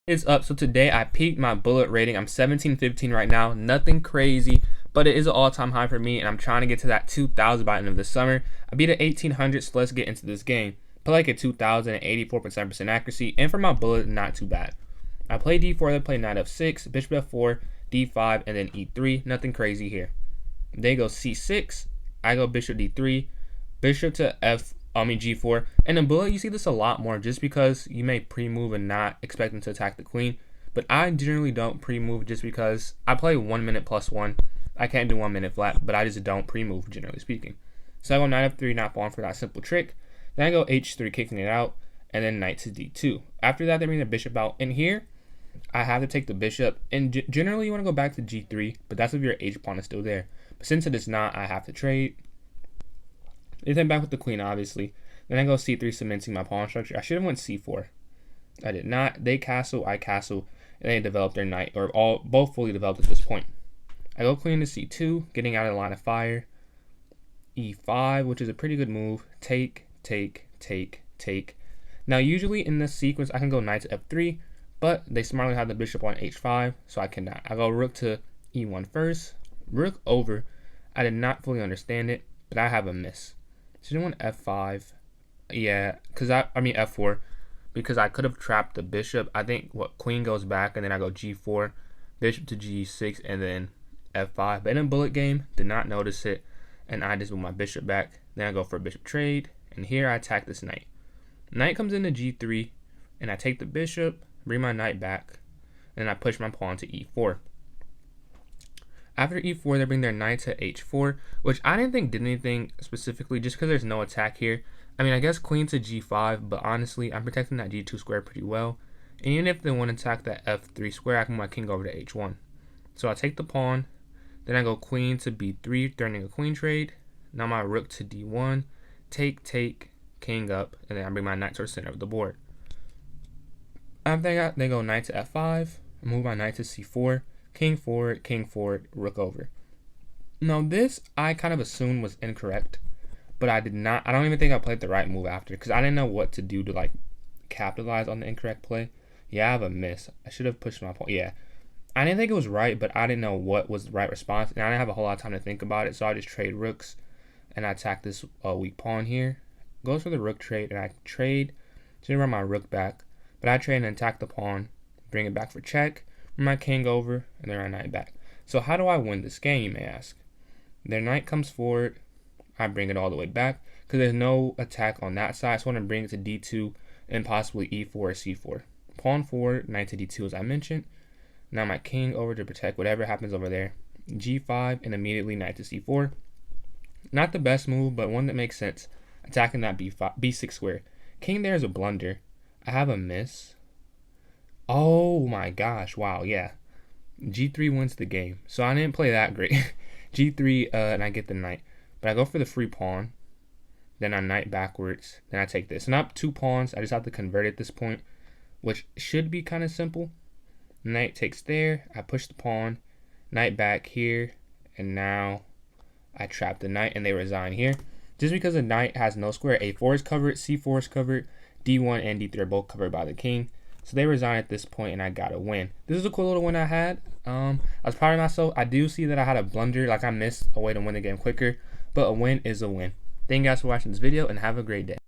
It's up. So today I peaked my bullet rating. I'm 1715 right now. Nothing crazy, but it is an all-time high for me, and I'm trying to get to that 2000 by the end of the summer. I beat an 1800, so let's get into this game. Play like a 2000 and 84% accuracy, and for my bullet, not too bad. I play d4, then play knight f6, bishop f4, d5, and then e3. Nothing crazy here. They go c6. I go bishop d3, bishop to g4, and in bullet you see this a lot more just because you may pre-move and not expecting to attack the queen, but I generally don't pre-move just because I play 1 minute plus 1. I can't do 1 minute flat, but I just don't pre-move generally speaking. So I go knight f3, not falling for that simple trick. Then I go h3, kicking it out, and then knight to d2. After that they bring the bishop out, and here I have to take the bishop, and generally you want to go back to g3, but that's if your h pawn is still there. But since it is not, I have to trade. Then back with the queen, obviously. Then I go c3, cementing my pawn structure. I should have went c4. I did not. They castle, I castle, and they develop their knight, or both fully developed at this point. I go queen to c2, getting out of the line of fire. e5, which is a pretty good move. Take, take, take, take. Now, usually in this sequence, I can go knight to f3, but they smartly have the bishop on h5, so I cannot. I go rook to e1 first. Rook over. I did not fully understand it, but I have a miss. So I went f5. Yeah, because I mean f4, because I could have trapped the bishop. I think queen goes back, and then I go g4, bishop to g6, and then f5. But in a bullet game, did not notice it, and I just move my bishop back. Then I go for a bishop trade, and here I attack this knight. Knight comes into g3, and I take the bishop, bring my knight back, and I push my pawn to e4. After e4, they bring their knight to h4, which I didn't think did anything specifically just because there's no attack here. I mean, I guess queen to g5, but honestly, I'm protecting that g2 square pretty well. And even if they want to attack that f3 square, I can move my king over to h1. So I take the pawn, then I go queen to b3, threatening a queen trade. Now my rook to d1, take, take, king up, and then I bring my knight towards the center of the board. After that, they go knight to f5, I move my knight to c4, king forward, rook over. Now this, I kind of assumed was incorrect, but I did not. I don't even think I played the right move after, because I didn't know what to do to like capitalize on the incorrect play. Yeah, I have a miss. I should have pushed my pawn. Yeah, I didn't think it was right, but I didn't know what was the right response, and I didn't have a whole lot of time to think about it, so I just trade rooks, and I attack this weak pawn here. Goes for the rook trade, and I trade to run my rook back, but I trade and attack the pawn, bring it back for check, bring my king over, and then my knight back. So how do I win this game, you may ask? Their knight comes forward, I bring it all the way back, because there's no attack on that side, so I want to bring it to d2, and possibly e4 or c4. Pawn forward, knight to d2 as I mentioned. Now my king over to protect whatever happens over there. g5, and immediately knight to c4. Not the best move, but one that makes sense. Attacking that b6 square. King there is a blunder. I have a miss. Oh my gosh, wow, yeah. g3 wins the game. So I didn't play that great. g3, and I get the knight. But I go for the free pawn. Then I knight backwards. Then I take this. And I have 2 pawns. I just have to convert at this point, which should be kind of simple. Knight takes there. I push the pawn. Knight back here. And now I trap the knight, and they resign here. Just because the knight has no square, a4 is covered, c4 is covered, d1 and d3 are both covered by the king. So they resign at this point, and I got a win. This is a cool little win I had. I was proud of myself. I do see that I had a blunder, like I missed a way to win the game quicker, but a win is a win. Thank you guys for watching this video, and have a great day.